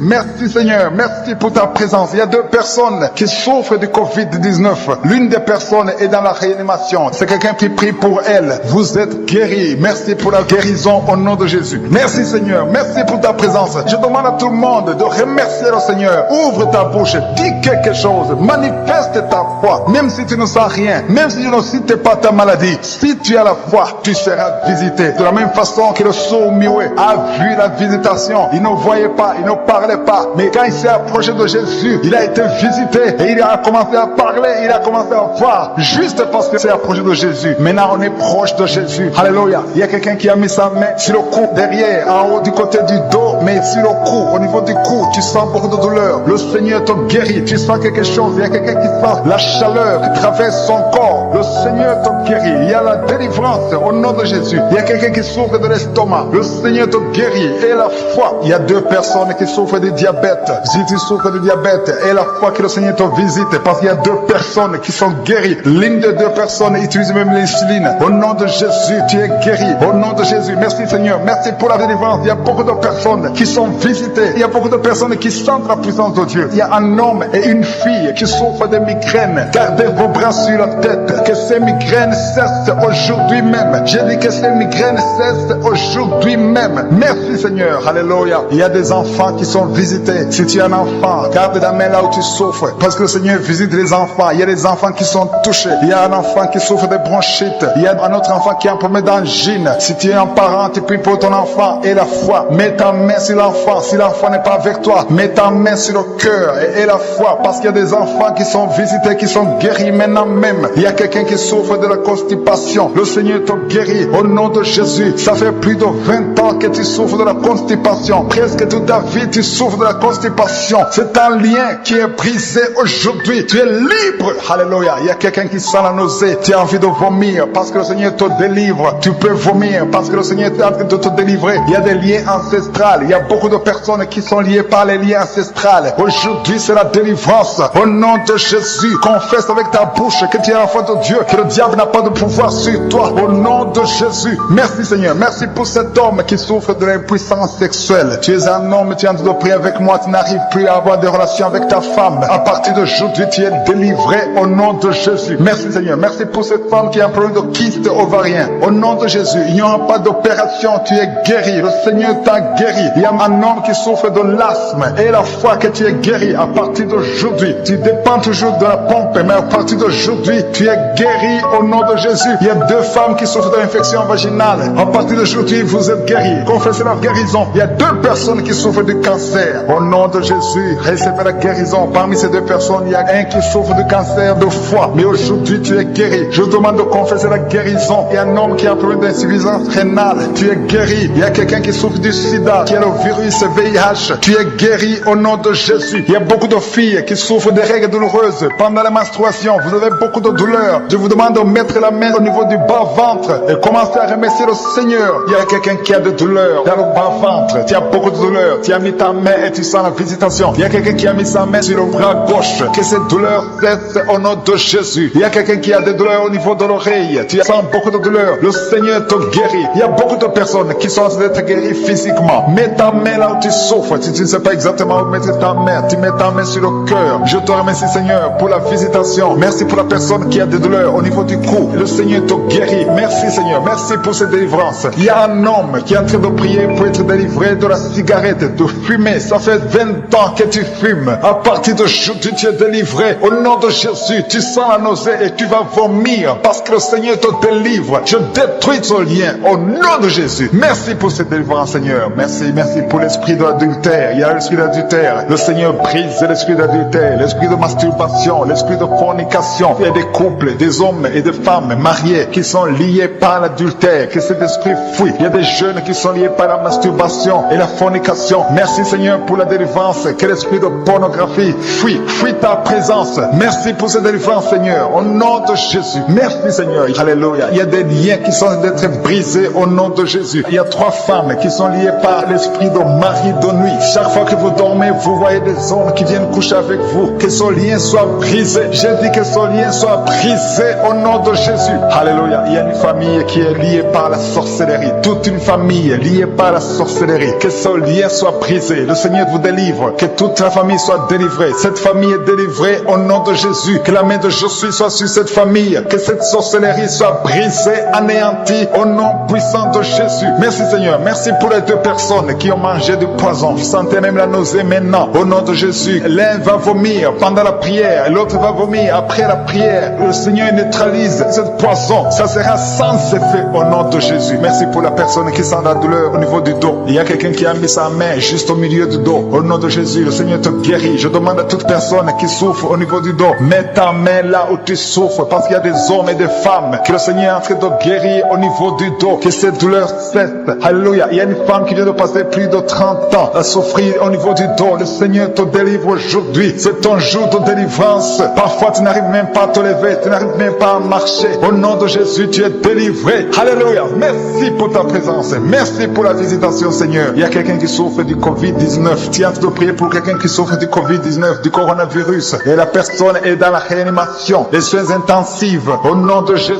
Merci Seigneur. Merci pour ta présence. Il y a 2 personnes qui souffrent du Covid-19. L'une des personnes est dans la réanimation. C'est quelqu'un qui prie pour elle. Vous êtes guéris. Merci pour la guérison au nom de Jésus. Merci Seigneur. Merci pour ta présence. Je demande à tout le monde de remercier le Seigneur. Ouvre ta bouche. Dis quelque chose. Manifeste ta foi. Même si tu ne sens rien. Même si tu ne cites pas ta maladie. Si tu as la foi, tu seras visité. De la même façon que le sourd muet a vu la visitation. Il ne voyait pas. Il ne parlait pas. Mais quand il s'est approché de Jésus, il a été visité. Et il a commencé à parler. Il a commencé à voir. Juste parce qu'il s'est approché de Jésus. Maintenant, on est proche de Jésus. Alléluia. Alléluia. Il y a quelqu'un qui a mis sa main sur le cou, derrière, en haut du côté du dos, mais sur le cou, au niveau du cou, tu sens beaucoup de douleur. Le Seigneur te guérit, tu sens quelque chose. Il y a quelqu'un qui sent la chaleur qui traverse son corps. Le Seigneur te guérit. Il y a la délivrance au nom de Jésus. Il y a quelqu'un qui souffre de l'estomac. Le Seigneur te guérit. Et la foi. Il y a 2 personnes qui souffrent de diabète. Si tu souffres de diabète, et la foi que le Seigneur te visite, parce qu'il y a 2 personnes qui sont guéries. L'une des 2 personnes utilise même l'insuline. Au nom de Jésus, tu es guéri. Au nom de Jésus, merci Seigneur. Merci pour la délivrance. Il y a beaucoup de personnes qui sont visitées. Il y a beaucoup de personnes qui sentent la puissance de Dieu. Il y a un homme et une fille qui souffrent de migraines. Gardez vos bras sur la tête. Que ces migraines cessent aujourd'hui même. J'ai dit que ces migraines cessent aujourd'hui même. Merci Seigneur. Alléluia. Il y a des enfants qui sont visités. Si tu es un enfant, garde ta main là où tu souffres. Parce que le Seigneur visite les enfants. Il y a des enfants qui sont touchés. Il y a un enfant qui souffre de bronchite. Il y a un autre enfant qui a un problème d'angine. Si tu es un parent, tu pries pour ton enfant et la foi. Mets ta main sur l'enfant. Si l'enfant n'est pas avec toi, mets ta main sur le cœur et la foi. Parce qu'il y a des enfants qui sont visités, qui sont guéris maintenant même. Il y a quelqu'un qui souffre de la constipation. Le Seigneur te guérit au nom de Jésus. Ça fait plus de 20 ans que tu souffres de la constipation. Presque toute ta vie, tu souffres de la constipation. C'est un lien qui est brisé aujourd'hui. Tu es libre. Alléluia. Il y a quelqu'un qui sent la nausée. Tu as envie de vomir parce que le Seigneur te délivre. Tu peux vomir parce que le Seigneur est en train de te délivrer. Il y a des liens ancestrales. Il y a beaucoup de personnes qui sont liées par les liens ancestrales. Aujourd'hui, c'est la délivrance. Au nom de Jésus, confesse avec ta bouche que tu es enfant de Dieu, que le diable n'a pas de pouvoir sur toi. Au nom de Jésus. Merci Seigneur. Merci pour cet homme qui souffre de l'impuissance sexuelle. Tu es un homme, tu es en train de prier avec moi. Tu n'arrives plus à avoir des relations avec ta femme. À partir d'aujourd'hui, tu es délivré au nom de Jésus. Merci Seigneur. Merci pour cette femme qui a un problème de kyste ovarien. Au nom de Jésus, il n'y aura pas d'opération. Tu es guéri. Le Seigneur t'a guéri. Il y a un homme qui souffre de l'asthme. Et la foi que tu es guéri à partir d'aujourd'hui. Tu dépends toujours de la pompe, mais à partir d'aujourd'hui, tu es guéri au nom de Jésus. Il y a 2 femmes qui souffrent de l'infection vaginale. À partir d'aujourd'hui, vous êtes guéris. Confessez la guérison. Il y a 2 personnes qui souffrent du cancer. Au nom de Jésus, recevez la guérison. Parmi ces 2 personnes, il y a un qui souffre du cancer de foie. Mais aujourd'hui, tu es guéri. Je vous demande de confesser la guérison. Il y a un homme qui a un problème d'insuffisance rénale. Tu es guéri. Il y a quelqu'un qui souffre du sida, qui a le virus VIH. Tu es guéri au nom de Jésus. Il y a beaucoup de filles qui souffrent des règles douloureuses pendant la menstruation. Vous avez beaucoup de douleurs. Je vous demande de mettre la main au niveau du bas-ventre et commencer à remercier le Seigneur. Il y a quelqu'un qui a des douleurs dans le bas-ventre. Tu as beaucoup de douleurs. Tu as mis ta main et tu sens la visitation. Il y a quelqu'un qui a mis sa main sur le bras gauche. Que cette douleur cesse au nom de Jésus. Il y a quelqu'un qui a des douleurs au niveau de l'oreille. Tu sens beaucoup de douleurs. Le Seigneur te guérit. Il y a beaucoup de personnes qui sont en train d'être guéries physiquement. Mets ta main là où tu souffres. Si tu ne sais pas exactement où mettre ta main, tu mets ta main sur le cœur. Je te remercie Seigneur pour la visitation. Merci pour la personne qui a des douleurs au niveau du cou. Le Seigneur te guérit. Merci Seigneur. Merci pour cette délivrance. Il y a un homme qui est en train de prier pour être délivré de la cigarette, de fumer. Ça fait 20 ans que tu fumes. À partir d'aujourd'hui, tu es délivré. Au nom de Jésus, tu sens la nausée et tu vas vomir parce que le Seigneur te délivre. Je détruis ce lien au nom de Jésus. Merci pour cette délivrance Seigneur. Merci pour l'esprit de l'adultère. Il y a l'esprit d'adultère. Le Seigneur brise l'esprit d'adultère, l'esprit de masturbation, l'esprit de fornication. Il y a des couples, des hommes et des femmes mariés qui sont liés par l'adultère. Que cet esprit fuit. Il y a des jeunes qui sont liés par la masturbation et la fornication. Merci Seigneur pour la délivrance. Que l'esprit de pornographie fuit ta présence. Merci pour cette délivrance Seigneur. Au nom de Jésus. Merci Seigneur. Alléluia. Il y a des liens qui sont d'être brisés au nom de Jésus. Il y a 3 femmes qui sont liées par l'esprit de mari de nuit. Chaque fois que vous dormez, vous voyez des hommes qui viennent coucher avec vous. Que ce lien soit brisé. J'ai dit que ce lien soit brisé au nom de Jésus. Alléluia. Il y a une famille qui est liée par la sorcellerie. Toute une famille liée par la sorcellerie. Que ce lien soit brisé. Le Seigneur vous délivre. Que toute la famille soit délivrée. Cette famille est délivrée au nom de Jésus. Que la main de Jésus soit sur cette famille. Que cette sorcellerie soit brisée, anéantie au nom puissant de Jésus. Merci Seigneur. Merci pour les 2 personnes qui ont mangé du poison. Vous sentez même la nausée maintenant. Au nom de Jésus. L'un va vomir pendant la prière. L'autre va vomir après la prière. Le Seigneur neutralise ce poison. Ça sera sans effet au nom de Jésus. Merci pour la personne qui sent la douleur au niveau du dos. Il y a quelqu'un qui a mis sa main juste au milieu du dos. Au nom de Jésus, le Seigneur te guérit. Je demande à toute personne qui souffre au niveau du dos, mets ta main là où tu souffres, parce qu'il y a des hommes et des femmes que le Seigneur est en train de guérir au niveau du dos, que cette douleur cesse. Alléluia. Il y a une femme qui vient de passer plus de 30 ans à souffrir au niveau du dos. Le Seigneur te délivre aujourd'hui. C'est ton jour de délivrance. Parfois, tu n'arrives même pas à te lever, tu n'arrives même pas à marcher. Au nom de Jésus, tu es délivré. Alléluia. Merci pour ta présence. Merci pour la visitation, Seigneur. Il y a quelqu'un qui souffre du Covid-19. Tu es en train de prier pour quelqu'un qui souffre du Covid-19, du coronavirus. Et la personne est dans la réanimation, les soins intensifs. Au nom de Jésus,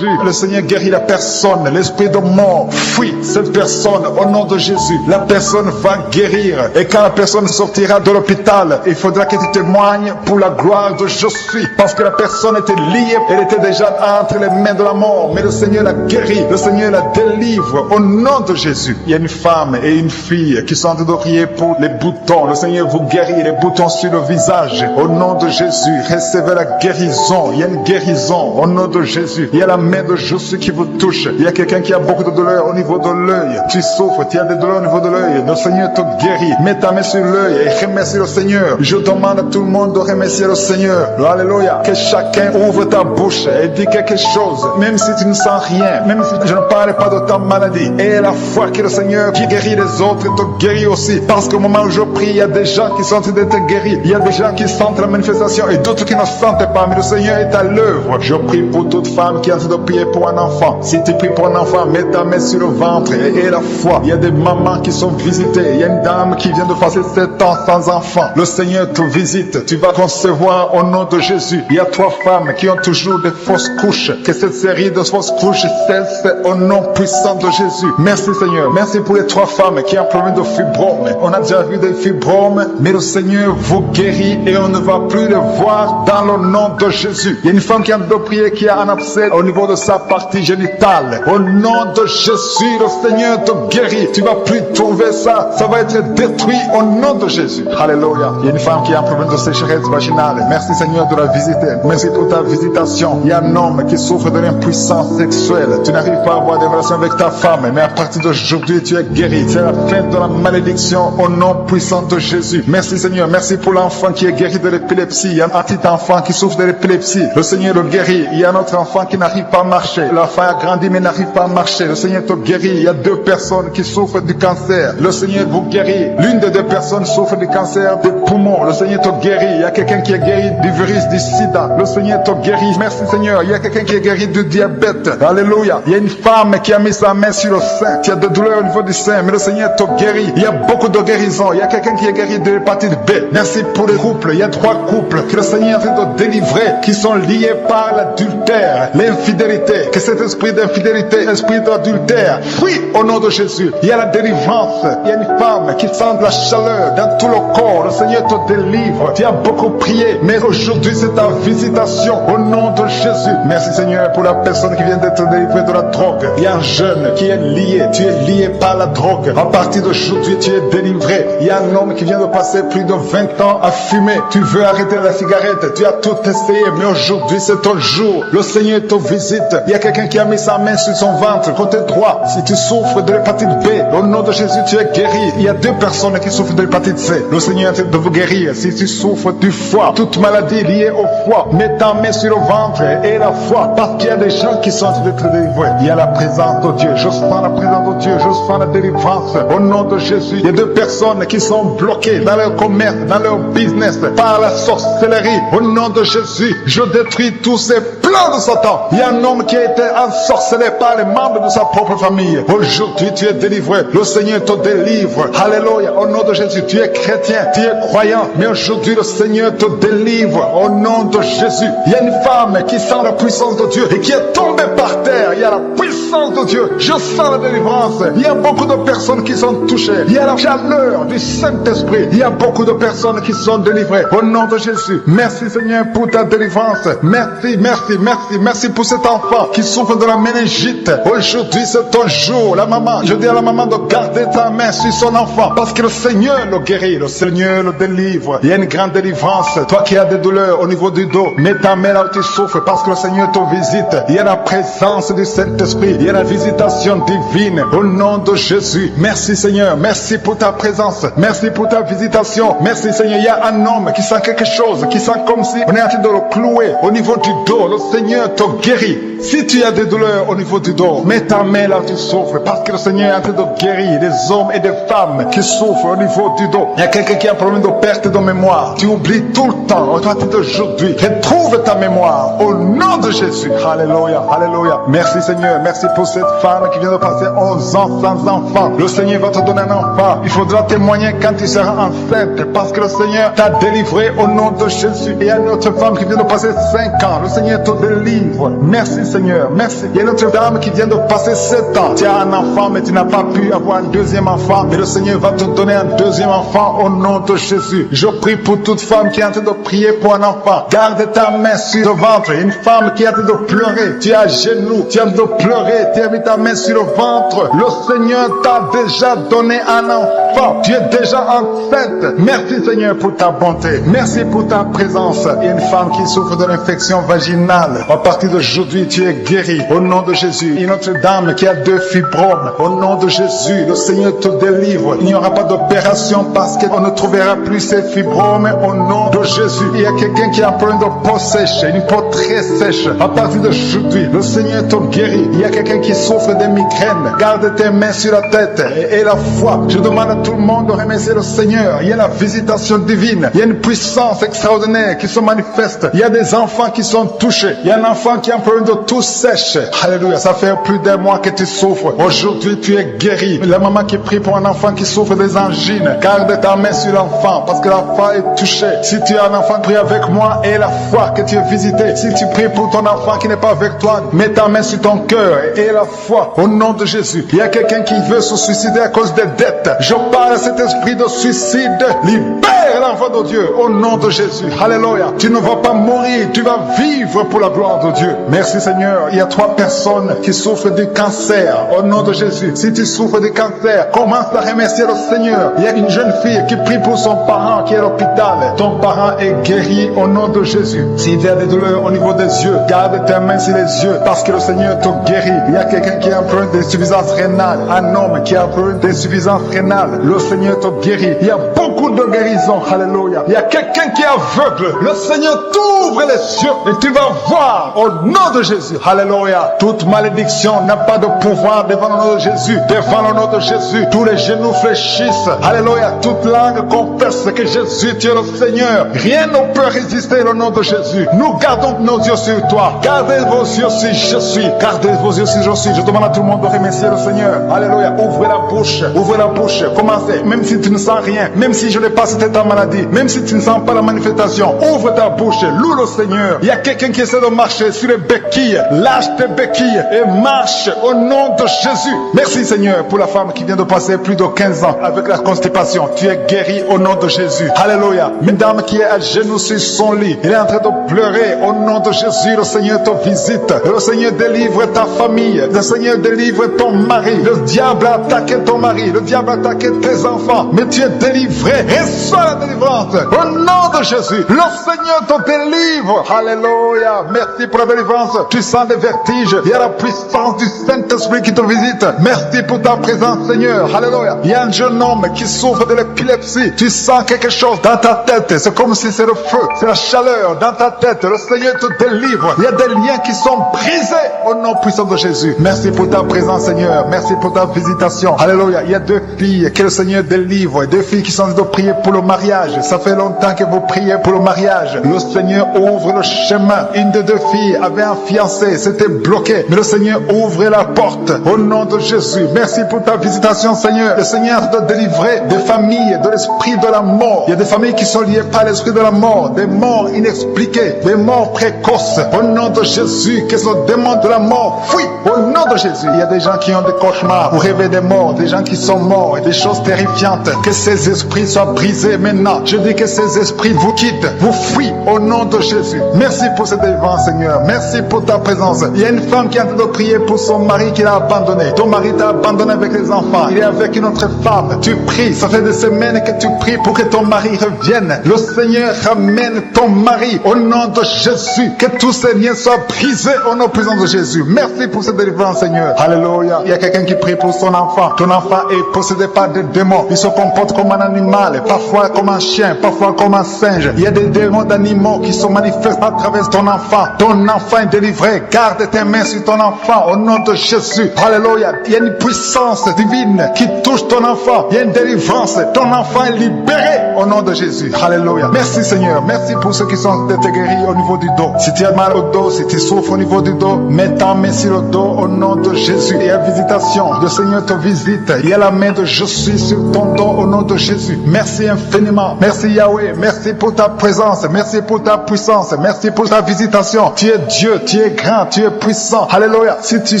le Seigneur guérit la personne. L'esprit de mort fuit cette personne au nom de Jésus. La personne va guérir. Et quand la personne sortira de l'hôpital, il faudra que tu témoignes pour la gloire de Je suis. Parce que la personne était liée, elle était déjà entre les mains de la mort. Mais le Seigneur la guérit, le Seigneur la délivre au nom de Jésus. Il y a une femme et une fille qui sont en train de prier pour les boutons. Le Seigneur vous guérit, les boutons sur le visage. Au nom de Jésus, recevez la guérison. Il y a une guérison au nom de Jésus. Il y a la main de Jésus qui vous touche. Il y a quelqu'un qui a beaucoup de douleur au niveau de l'œil. Tu souffres, tu as des douleurs au niveau de l'œil. Le Seigneur te guérit. Mets ta main sur l'œil et remercie le Seigneur. Je demande à tout le monde de remercier le Seigneur. Alléluia. Que chacun ouvre ta bouche et dit quelque chose. Même si tu ne sens rien, même si je ne parle pas de ta maladie. Et la foi que le Seigneur qui guérit les autres te guérit aussi. Parce qu'au moment où je prie, il y a des gens qui sont en train d'être guéris. Il y a des gens qui sentent la manifestation et d'autres qui ne sentent pas. Mais le Seigneur est à l'œuvre. Je prie pour toute femme qui est en train de prier pour un enfant. Si tu pries pour un enfant, mets ta main sur le ventre et la foi. Il y a des mamans qui sont visitées. Il y a une dame qui vient de passer 7 ans sans enfant. Le Seigneur te visite. Tu vas concevoir au nom de Jésus. Il y a 3 femmes qui ont toujours des fausses couches. Que cette série de fausses couches cesse au nom puissant de Jésus. Merci Seigneur. Merci pour les 3 femmes qui ont un problème de fibrome. On a déjà vu des fibromes, mais le Seigneur vous guérit et on ne va plus le voir dans le nom de Jésus. Il y a une femme qui a de prier qui a un abcès au niveau de sa partie génitale. Au nom de Jésus, le Seigneur te guérit. Tu vas plus trouver ça. Ça va être détruit au nom de Jésus. Alléluia. Il y a une femme qui a un problème de sécheresse vaginale. Merci Seigneur de la visiter. Merci pour ta visitation. Il y a un homme qui souffre de l'impuissance sexuelle. Tu n'arrives pas à avoir des relations avec ta femme, mais à partir d'aujourd'hui, tu es guéri. C'est la fin de la malédiction au nom puissant de Jésus. Merci Seigneur. Merci pour l'enfant qui est guéri de l'épilepsie. Il y a un petit enfant qui souffre de l'épilepsie. Le Seigneur le guérit. Il y a un autre enfant qui n'arrive pas à marcher. L'enfant a grandi mais n'arrive pas à marcher. Le Seigneur te guérit. Il y a 2 personnes qui souffrent du cancer. Le Seigneur vous guérit. L'une des 2 personnes souffre du cancer des poumons. Le Seigneur te guérit. Il y a quelqu'un qui est guéri du virus du sida. Le Seigneur te guérit. Merci Seigneur. Il y a quelqu'un qui est guéri du diabète. Alléluia. Il y a une femme qui a mis sa main sur le sein. Tu as des douleurs au niveau du sein, mais le Seigneur te guérit. Il y a beaucoup de guérisons. Il y a quelqu'un qui est guéri de l'hépatite B. Merci pour les couples. Il y a 3 couples que le Seigneur est en train de délivrer, qui sont liés par l'adultère, l'infidélité. Que cet esprit d'infidélité, esprit d'adultère, fuit au nom de Jésus. Il y a la délivrance. Il y a une femme qui sent de la chaleur dans tout le corps. Le Seigneur te délivre. Tu as beaucoup prié, mais aujourd'hui c'est ta visitation au nom de Jésus. Merci Seigneur pour la personne qui vient d'être délivrée de la drogue. Il y a un jeune qui est lié. Tu es lié par la drogue. À partir d'aujourd'hui, tu es délivré. Il y a un homme qui vient de passer plus de 20 ans à fumer. Tu veux arrêter la cigarette. Tu as tout essayé, mais aujourd'hui c'est ton jour. Le Seigneur te visite. Il y a quelqu'un qui a mis sa main sur son ventre, côté droit. Si tu souffres de l'hépatite B, au nom de Jésus, tu es guéri. Il y a 2 personnes qui souffrent de l'hépatite C. Le Seigneur est en train de vous guérir. Si tu souffres du foie, toute maladie liée au foie, mets ta main sur le ventre et la foi, parce qu'il y a des gens qui sont en train d'être délivrés. Il y a la présence de Dieu. Je sens la présence de Dieu. Je sens la délivrance. Au nom de Jésus, il y a 2 personnes qui sont bloquées dans leur commerce, dans leur business, par la sorcellerie. Au nom de Jésus, je détruis tous ces plans de Satan. Il y a un homme qui a été ensorcelé par les membres de sa propre famille. Aujourd'hui, tu es délivré. Le Seigneur te délivre. Alléluia. Au nom de Jésus, tu es chrétien, tu es croyant, mais aujourd'hui, le Seigneur te délivre. Au nom de Jésus, il y a une femme qui sent la puissance de Dieu et qui est tombée par terre. Il y a la puissance de Dieu. Je sens la délivrance. Il y a beaucoup de personnes qui sont touchées. Il y a la chaleur du Saint-Esprit. Il y a beaucoup de personnes qui sont délivrées. Au nom de Jésus, merci Seigneur pour ta délivrance. Merci, merci, merci, merci pour cet enfant qui souffre de la méningite. Aujourd'hui, c'est ton jour. La maman, je dis à la maman de garder ta main sur son enfant parce que le Seigneur le guérit. Le Seigneur le délivre. Il y a une grande délivrance. Toi qui as des douleurs au niveau du dos, mets ta main là où tu souffres parce que le Seigneur te visite. Il y a la présence du Saint-Esprit. Il y a la visitation divine. Au nom de Jésus. Merci Seigneur. Merci pour ta présence. Merci pour ta visitation. Merci Seigneur. Il y a un homme qui sent quelque chose, qui sent comme si on est en train de le clouer au niveau du dos. Le Seigneur te guérit. Si tu as des douleurs au niveau du dos. Mets ta main là où tu souffres, parce que le Seigneur est en train de guérir des hommes et des femmes qui souffrent au niveau du dos. Il y a quelqu'un qui a un problème de perte de mémoire. Tu oublies tout le temps. À partir d'aujourd'hui, retrouve ta mémoire au nom de Jésus. Alléluia, alléluia. Merci Seigneur, merci pour cette femme qui vient de passer 11 ans sans enfant. Le Seigneur va te donner un enfant. Il faudra témoigner quand tu seras enceinte, parce que le Seigneur t'a délivré au nom de Jésus. Et il y a une autre femme qui vient de passer 5 ans. Le Seigneur te délivre. Merci Seigneur, merci. Il y a une autre dame qui vient de passer 7 ans. Tu as un enfant, mais tu n'as pas pu avoir un deuxième enfant. Mais le Seigneur va te donner un deuxième enfant au nom de Jésus. Je prie pour toute femme qui est en train de prier pour un enfant. Garde ta main sur le ventre. Une femme qui est en train de pleurer. Tu es à genoux, tu es en train de pleurer. Tu as mis ta main sur le ventre. Le Seigneur t'a déjà donné un enfant. Tu es déjà enceinte. Merci Seigneur pour ta bonté. Merci pour ta présence. Il y a une femme qui souffre de l'infection vaginale. À partir d'aujourd'hui, tu es guéri au nom de Jésus. Une autre dame qui a 2 fibromes. Au nom de Jésus, le Seigneur te délivre. Il n'y aura pas d'opération parce qu'on ne trouvera plus ces fibromes au nom de Jésus. Il y a quelqu'un qui a un problème de peau sèche, une peau très sèche. À partir d'aujourd'hui, le Seigneur te guérit. Il y a quelqu'un qui souffre de migraines. Garde tes mains sur la tête et la foi. Je demande à tout le monde de remercier le Seigneur. Il y a la visitation divine. Il y a une puissance extraordinaire qui se manifeste. Il y a des enfants qui sont touchés. Il y a un enfant qui a un problème de tout sèche. Alléluia. Ça fait plus d'un mois que tu souffres. Aujourd'hui, tu es guéri. La maman qui prie pour un enfant qui souffre des angines. Garde ta main sur l'enfant parce que l'enfant est touché. Si tu as un enfant, prie avec moi et la foi que tu es visité. Si tu pries pour ton enfant qui n'est pas avec toi, mets ta main sur ton cœur et la foi au nom de Jésus. Il y a quelqu'un qui veut se suicider à cause des dettes. Je parle à cet esprit de suicide. Libère l'enfant de Dieu au nom de Jésus. Alléluia. Tu ne vas pas mourir, tu vas vivre pour la gloire de Dieu. Merci Seigneur. Il y a 3 personnes qui souffrent du cancer au nom de Jésus. Si tu souffres du cancer, commence à remercier le Seigneur. Il y a une jeune fille qui prie pour son parent qui est à l'hôpital. Ton parent est guéri au nom de Jésus. S'il y a des douleurs au niveau des yeux, garde tes mains sur les yeux parce que le Seigneur te guérit. Il y a quelqu'un qui a un problème d'insuffisance rénale. Un homme qui a un problème d'insuffisance rénale. Le Seigneur te guérit. Il y a beaucoup de guérisons. Alléluia. Il y a quelqu'un qui est aveugle. Le Seigneur t'ouvre les yeux et tu vas voir au nom de Jésus. Alléluia. Toute malédiction n'a pas de pouvoir devant le nom de Jésus. Devant le nom de Jésus, tous les genoux fléchissent. Alléluia. Toute langue confesse que Jésus, tu es le Seigneur. Rien ne peut résister au nom de Jésus. Nous gardons nos yeux sur toi. Gardez vos yeux sur je suis. Gardez vos yeux sur je suis. Je demande à tout le monde de remercier le Seigneur. Alléluia. Ouvrez la bouche. Ouvrez la bouche. Commencez. Même si tu ne sens rien. Même si je n'ai pas c'était ta maladie. Même si tu ne sens pas la manifestation. Ouvre ta bouche. Loue le Seigneur. Il y a quelqu'un qui essaie de marcher sur les béquilles. Lâche tes béquilles et marche au nom de Jésus. Merci Seigneur pour la femme qui vient de passer plus de 15 ans avec la constipation. Tu es guéri au nom de Jésus. Alléluia. Une dame qui est à genoux sur son lit. Elle est en train de pleurer au nom de Jésus. Le Seigneur te visite. Le Seigneur délivre ta famille. Le Seigneur délivre ton mari. Le diable a attaqué ton mari. Le diable a attaqué tes enfants. Mais tu es délivré. Reçois la délivrance. Au nom de Jésus. Le Seigneur te délivre. Alléluia. Merci pour la délivrance. Tu sens des vertiges. Il y a la puissance du Saint-Esprit qui te visite. Merci pour ta présence, Seigneur. Alléluia. Il y a un jeune homme qui souffre de l'épilepsie. Tu sens quelque chose dans ta tête. C'est comme si c'est le feu. C'est la chaleur dans ta tête. Le Seigneur te délivre. Il y a des liens qui sont brisés au nom puissant de Jésus. Merci pour ta présence, Seigneur. Merci pour ta visitation. Alléluia. Il y a 2 filles que le Seigneur délivre. 2 filles qui sont en train de prier pour le mariage. Ça fait longtemps que vous priez pour le mariage. Le Seigneur ouvre le chemin. Une des 2 filles avait un fiancé. C'était bloqué. Mais le Seigneur ouvre la porte. Au nom de Jésus. Merci pour ta visitation, Seigneur. Le Seigneur doit délivrer des familles de l'esprit de la mort. Il y a des familles qui sont liées par l'esprit de la mort. Des morts inexpliquées. Des morts précoces. Au nom de Jésus. Que ce démon de la mort fuit. Au nom de Jésus. Il y a des gens qui ont des cauchemars. Vous rêvez des morts. Des gens qui sont morts. Et des choses terrifiantes. Que ces esprits soient brisés maintenant. Je dis que ces esprits vous quittent. Vous fuient. Au nom de Jésus. Merci pour cette délivrance, Seigneur. Merci pour ta présence. Il y a une femme qui est en train de prier pour son mari qui l'a abandonné. Ton mari t'a abandonné avec les enfants. Il est avec une autre femme. Tu pries. Ça fait des semaines que tu pries pour pour que ton mari revienne. Le Seigneur ramène ton mari au nom de Jésus. Que tous ces liens soient brisés au nom puissant de Jésus. Merci pour cette délivrance, Seigneur. Alléluia. Il y a quelqu'un qui prie pour son enfant. Ton enfant est possédé par des démons. Il se comporte comme un animal, parfois comme un chien, parfois comme un singe. Il y a des démons d'animaux qui se manifestent à travers ton enfant. Ton enfant est délivré. Garde tes mains sur ton enfant au nom de Jésus. Alléluia. Il y a une puissance divine qui touche ton enfant. Il y a une délivrance. Ton enfant est libéré au nom de Jésus. Alléluia. Merci Seigneur. Merci pour ceux qui sont guéris au niveau du dos. Si tu as mal au dos, si tu souffres au niveau du dos, mets ta main sur le dos au nom de Jésus. Il y a visitation. Le Seigneur te visite. Il y a la main de je suis sur ton dos au nom de Jésus. Merci infiniment. Merci Yahweh. Merci pour ta présence. Merci pour ta puissance. Merci pour ta visitation. Tu es Dieu. Tu es grand. Tu es puissant. Alléluia. Si tu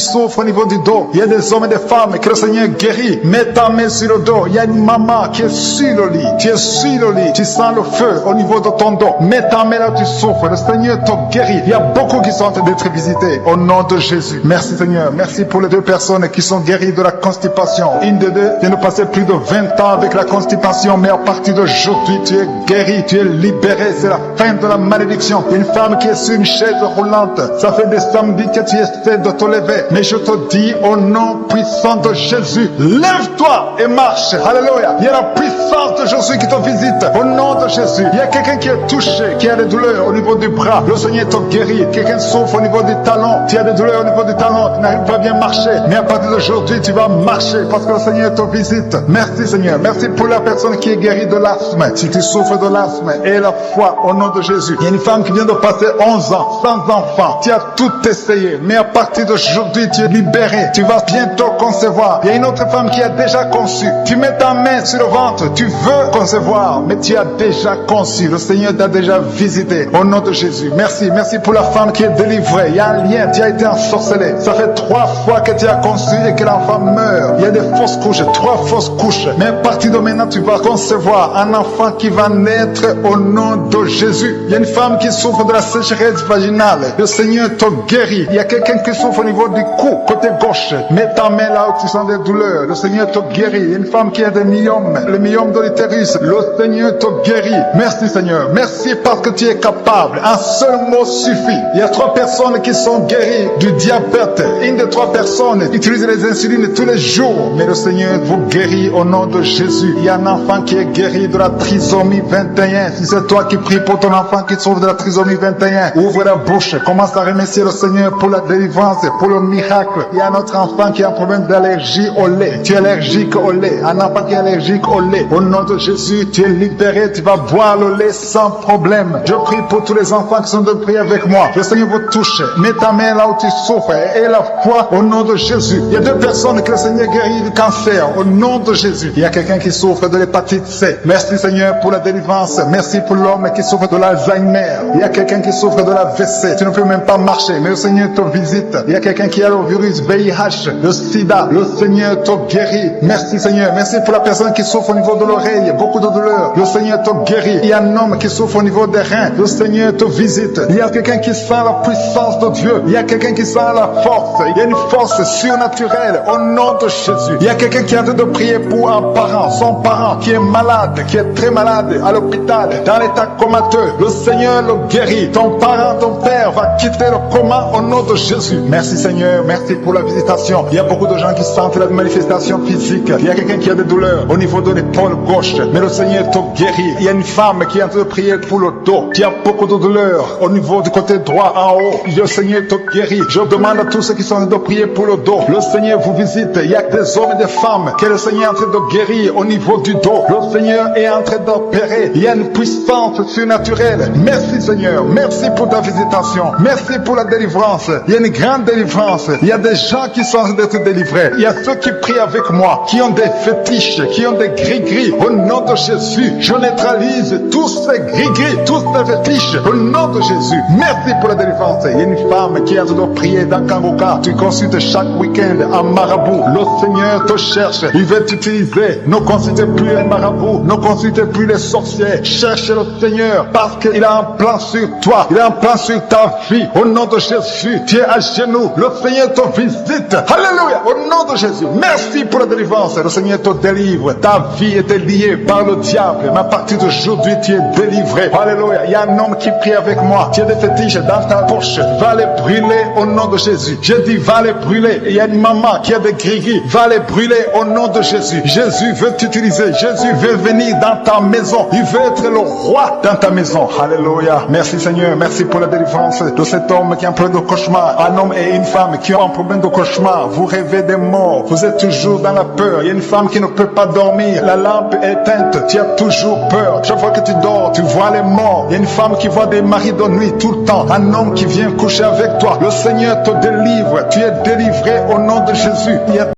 souffres au niveau du dos, il y a des hommes et des femmes que le Seigneur guérit. Mets ta main sur le dos. Il y a une maman qui est sur le lit. Tu es sur le lit. Tu sens le feu au niveau de ton dos. Mets ta main là où tu souffres. Le Seigneur te guérit. Il y a beaucoup qui sont en train d'être visités au nom de Jésus. Merci Seigneur. Merci pour les deux personnes qui sont guéries de la constipation. Une de deux vient de passer plus de 20 ans avec la constipation, mais à partir d'aujourd'hui, tu es guéri, tu es libéré. C'est la fin de la malédiction. Une femme qui est sur une chaise roulante. Ça fait des samedis que tu essaies de te lever. Mais je te dis au nom puissant de Jésus, lève-toi et marche. Alléluia. Il y a la puissance de Jésus qui te visite au nom de Jésus. Il y a quelqu'un qui est touché, qui a des douleurs au niveau du bras. Le Seigneur te guérit. Quelqu'un souffre au niveau du talon. Tu as des douleurs au niveau du talon. Tu n'arrives pas à bien marcher. Mais à partir d'aujourd'hui, tu vas marcher parce que le Seigneur te visite. Merci Seigneur. Merci pour la personne qui est guérie de l'asthme. Si tu souffres de l'asthme, et la foi au nom de Jésus. Il y a une femme qui vient de passer 11 ans sans enfant. Tu as tout essayé. Mais à partir d'aujourd'hui, tu es libéré. Tu vas bientôt concevoir. Il y a une autre femme qui a déjà conçu. Tu mets ta main sur le ventre. Tu veux concevoir, mais tu as déjà conçu. Le Seigneur t'a déjà visité. Au nom de Jésus. Merci. Merci pour la femme qui est délivrée. Il y a un lien. Tu as été ensorcelé. Ça fait 3 fois que tu as conçu et que l'enfant meurt. Il y a des fausses couches. 3 fausses couches. Mais à partir de maintenant, tu vas concevoir un enfant qui va naître au nom de Jésus. Il y a une femme qui souffre de la sécheresse vaginale. Le Seigneur te guérit. Il y a quelqu'un qui souffre au niveau du cou, côté gauche. Mets ta main là où tu sens des douleurs. Le Seigneur te guérit. Il y a une femme qui a des myomes. Le myome de l'utérus. Le Seigneur te guérit. Merci Seigneur. Merci parce que tu es capable. Un seul mot suffit. Il y a 3 personnes qui sont guéries du diabète. Une des 3 personnes utilise les insulines tous les jours. Mais le Seigneur vous guérit au nom de Jésus. Il y a un enfant qui est guéri de la trisomie 21. Si c'est toi qui pries pour ton enfant qui souffre de la trisomie 21, ouvre la bouche. Commence à remercier le Seigneur pour la délivrance, pour le miracle. Il y a un autre enfant qui a un problème d'allergie au lait. Tu es allergique au lait. Un enfant qui est allergique au lait. Au nom de Jésus, tu es libéré. Tu vas boire le lait sans problème. Je prie pour tous les enfants qui sont de prier avec moi. Le Seigneur vous touche. Mets ta main là où tu souffres et la foi au nom de Jésus. Il y a 2 personnes que le Seigneur guérit du cancer au nom de Jésus. Il y a quelqu'un qui souffre de l'hépatite C. Merci Seigneur pour la délivrance. Merci pour l'homme qui souffre de l'Alzheimer. Il y a quelqu'un qui souffre de l'AVC. Tu ne peux même pas marcher, mais le Seigneur te visite. Il y a quelqu'un qui a le virus VIH, le sida. Le Seigneur te guérit. Merci Seigneur. Merci pour la personne qui souffre au niveau de l'oreille. Beaucoup de douleurs. Le Seigneur te guérit. Il y a un homme qui souffre au niveau des reins. Le Seigneur te visite. Il y a quelqu'un qui sent la puissance de Dieu. Il y a quelqu'un qui sent la force. Il y a une force surnaturelle au nom de Jésus. Il y a quelqu'un qui est en train de prier pour un parent, son parent qui est malade, qui est très malade à l'hôpital, dans l'état comateux. Le Seigneur le guérit. Ton parent, ton père va quitter le coma au nom de Jésus. Merci Seigneur, merci pour la visitation. Il y a beaucoup de gens qui sentent la manifestation physique. Il y a quelqu'un qui a des douleurs au niveau de l'épaule gauche, mais le Seigneur te guérit. Il y a une femme qui est en train de prier pour le dos, qui a beaucoup de douleurs au niveau du côté droit en haut. Le Seigneur te guérit. Je demande à tous ceux qui sont en train de prier pour le dos. Le Seigneur vous visite. Il y a des hommes et des femmes que le Seigneur est en train de guérir au niveau du dos. Le Seigneur est en train d'opérer. Il y a une puissance surnaturelle. Merci Seigneur. Merci pour ta visitation. Merci pour la délivrance. Il y a une grande délivrance. Il y a des gens qui sont en train d'être délivrés. Il y a ceux qui prient avec moi, qui ont des fétiches, qui ont des gris-gris. Au nom de Jésus, je neutralise tous ces gris-gris, tous ces fétiches. Au nom de Jésus. Merci pour la délivrance. Il y a une femme qui est en train de prier dans Kangoka. Tu consultes chaque week-end un marabout. Le Seigneur te cherche. Il veut t'utiliser. Ne consultez plus les marabouts. Ne consultez plus les sorciers. Cherchez le Seigneur parce qu'il a un plan sur toi. Il a un plan sur ta vie. Au nom de Jésus, tu es à genoux. Le Seigneur te visite. Alléluia. Au nom de Jésus. Merci pour la délivrance. Le Seigneur te délivre. Ta vie était liée par par le diable. Mais à partir d'aujourd'hui, tu es délivré. Alléluia. Il y a un homme qui prie avec moi. Tu as des fétiches dans ta bouche. Va les brûler au nom de Jésus. J'ai dit, va les brûler. Et il y a une maman qui a des gris-gris. Va les brûler au nom de Jésus. Jésus veut t'utiliser. Jésus veut venir dans ta maison. Il veut être le roi dans ta maison. Alléluia. Merci Seigneur. Merci pour la délivrance de cet homme qui a un problème de cauchemar. Un homme et une femme qui ont un problème de cauchemar. Vous rêvez des morts. Vous êtes toujours dans la peur. Il y a une femme qui ne peut pas dormir. La lampe est éteinte. Tu as toujours peur. Chaque fois que tu dors, tu vois les morts. Il y a une femme qui voit des maris de nuit tout le temps. Un homme qui vient coucher avec toi. Le Seigneur te délivre. Tu es délivré au nom de Jésus. Il y a